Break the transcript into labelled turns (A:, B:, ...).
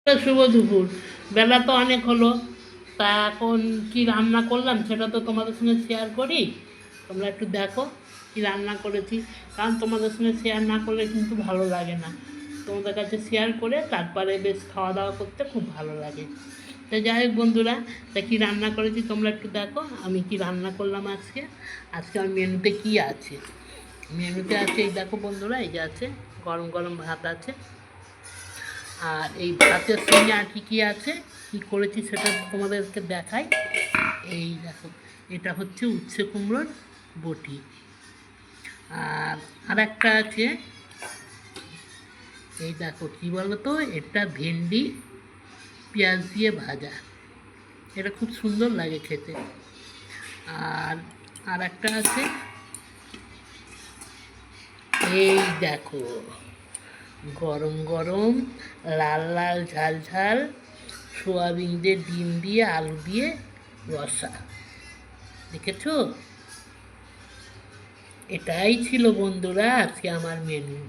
A: শুভ দুপুর। বেলা তো অনেক হলো, তা এখন কি রান্না করলাম সেটা তো তোমাদের সঙ্গে শেয়ার করি। তোমরা একটু দেখো কি রান্না করেছি, কারণ তোমাদের সঙ্গে শেয়ার না করলে কিন্তু ভালো লাগে না। তোমাদের কাছে শেয়ার করে তারপরে বেশ খাওয়া দাওয়া করতে খুব ভালো লাগে। তা যাই হোক বন্ধুরা, তা কী রান্না করেছি তোমরা একটু দেখো আমি কি রান্না করলাম আজকে। আজকে আমার মেনুতে কী আছে, মেনুতে আছে এই দেখো বন্ধুরা, এই যে আছে গরম গরম ভাত আছে। আর এই ভাতের সঙ্গে আর কী আছে, কী করেছি সেটা তোমাদেরকে দেখাই। এই দেখো, এটা হচ্ছে উচ্ছে কুমড়োর বটি। আর একটা আছে, এই দেখো কী বলো তো, এটা ভেন্ডি পেঁয়াজ দিয়ে ভাজা, এটা খুব সুন্দর লাগে খেতে। আর একটা আছে, এই দেখো গরম গরম লাল লাল ঝাল ঝাল সোয়াবিন দিয়ে ডিম দিয়ে আলু দিয়ে রসা, দেখেছো? এটাই ছিল বন্ধুরা আজকে আমার মেনু।